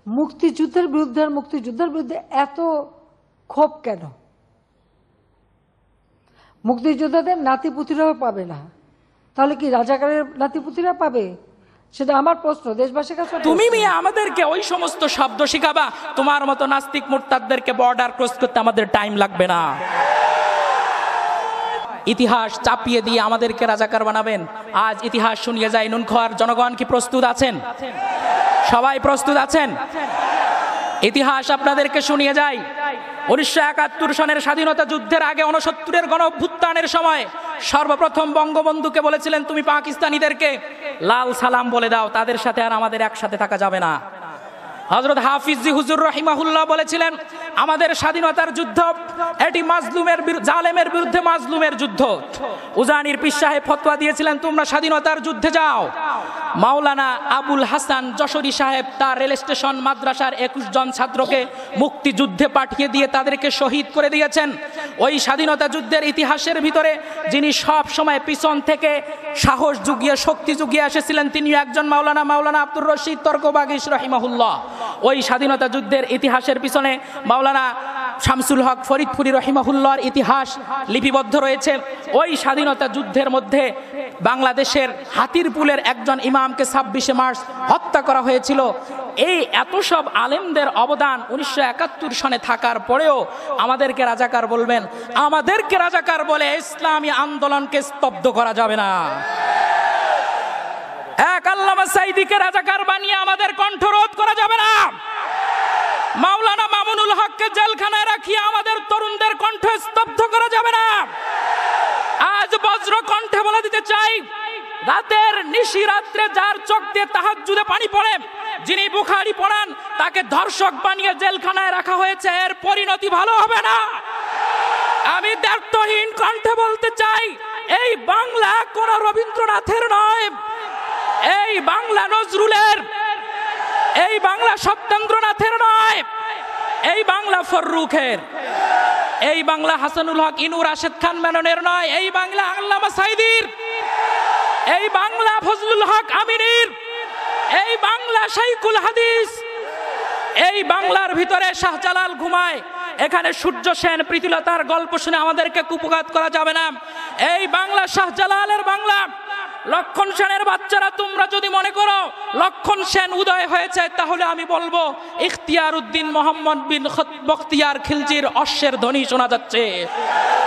মুক্তিযুদ্ধের বিরুদ্ধে আর মুক্তিযুদ্ধের বিরুদ্ধে এত ক্ষোভ কেন? মুক্তিযোদ্ধাদের নাতিপুতিরাও পাবে না, তাহলে কি রাজাকারের নাতিপুতিরা পাবে? সেটা আমার প্রশ্ন দেশবাসীর কাছে। তুমি মিয়া আমাদেরকে ওই সমস্ত শব্দ শিখাবা, তোমার মতো নাস্তিক মুরতাদদেরকে বর্ডার ক্রস করতে আমাদের টাইম লাগবে না। ইতিহাস চাপিয়ে দিয়ে আমাদেরকে রাজাকার বানাবেন। আজ ইতিহাস শুনিয়ে যায় নুন খাওয়ার জনগণ কি প্রস্তুত আছেন? সবাই প্রস্তুত আছেন? ইতিহাস আপনাদেরকে শুনিয়ে যায় 1971 সনের স্বাধীনতা যুদ্ধের আগে 69-এর গণ অভ্যুত্থানের সময় সর্বপ্রথম বঙ্গবন্ধুকে বলেছিলেন, তুমি পাকিস্তানিদেরকে লাল সালাম বলে দাও, তাদের সাথে আর আমাদের একসাথে থাকা যাবে না। হযরত হাফিজ জি হুজুর রাহিমাহুল্লাহ বলেছিলেন, আমাদের স্বাধীনতার যুদ্ধ এটি মাজলুমের জালেমের বিরুদ্ধে মাজলুমের যুদ্ধ। উজানির পীর সাহেব ফতোয়া দিয়েছিলেন, তোমরা স্বাধীনতার যুদ্ধে যাও। মাওলানা আবুল হাসান যশোরী সাহেব তার রেল স্টেশন মাদ্রাসার 21 জন ছাত্রকে মুক্তিযুদ্ধে পাঠিয়ে দিয়ে তাদেরকে শহীদ করে দিয়েছেন। ওই স্বাধীনতা যুদ্ধের ইতিহাসের ভিতরে যিনি সব সময় পিছন থেকে সাহস জুগিয়ে শক্তি জুগিয়ে এসেছিলেন, তিনি একজন মাওলানা আব্দুর রশিদ তর্কবাগীশ রাহিমাহুল্লাহ। ওই স্বাধীনতা যুদ্ধের ইতিহাসের পিছনে মাওলানা শামসুল হক ফরিদপুরি রহিমাহুল্লাহর ইতিহাস লিপিবদ্ধ রয়েছে। ওই স্বাধীনতা যুদ্ধের মধ্যে বাংলাদেশের হাতিরপুলের একজন ইমামকে 26শে মার্চ হত্যা করা হয়েছিল। এই এত সব আলেমদের অবদান 1971 সনে থাকার পরেও আমাদেরকে রাজাকার বলবেন? আমাদেরকে রাজাকার বলে ইসলামী আন্দোলনকে স্তব্ধ করা যাবে না। এক আল্লামা সাঈদীকে রাজাকার বানিয়ে আমাদের কণ্ঠরোধ করা যাবে না। মাওলানা মামুনুল হককে জেলখানায় রাখিয়ে আমাদের তরুণদের কণ্ঠ স্তব্ধ করা যাবে না। আজ বজ্র কণ্ঠে বলে দিতে চাই, রাতের নিশি রাত্রে যার চোখ দিয়ে তাহাজ্জুদে পানি পড়ে, যিনি বুখারী পড়ান, তাকে ধর্ষক বানিয়ে জেলখানায় রাখা হয়েছে। এর পরিণতি ভালো হবে না। আমি দ্ব্যর্থহীন কণ্ঠে বলতে চাই, এই বাংলা কোন রবীন্দ্রনাথের নয়, এই বাংলা নজরুলের, এই বাংলা সত্যেন্দ্রনাথের নয়, এই বাংলা ফররুখের, এই বাংলা হাসানুল হক ইনু রাশেদ খান মেননের নয়, এই বাংলা আল্লামা সাঈদীর, এই বাংলা ফজলুল হক আমিনীর, এই বাংলা শাইখুল হাদিস, এই বাংলার ভিতরে শাহজালাল ঘুমায়। এখানে সূর্য সেন প্রীতিলতার গল্প শুনে আমাদেরকে কুপঘাত করা যাবে না। এই বাংলা শাহজালালের বাংলা। লক্ষণ সেনের বাচ্চারা, তোমরা যদি মনে করো লক্ষণ সেন উদয় হয়েছে, তাহলে আমি বলবো ইখতিয়ার উদ্দিন মোহাম্মদ বিন বখতিয়ার খিলজির অশ্বের ধ্বনি শোনা যাচ্ছে।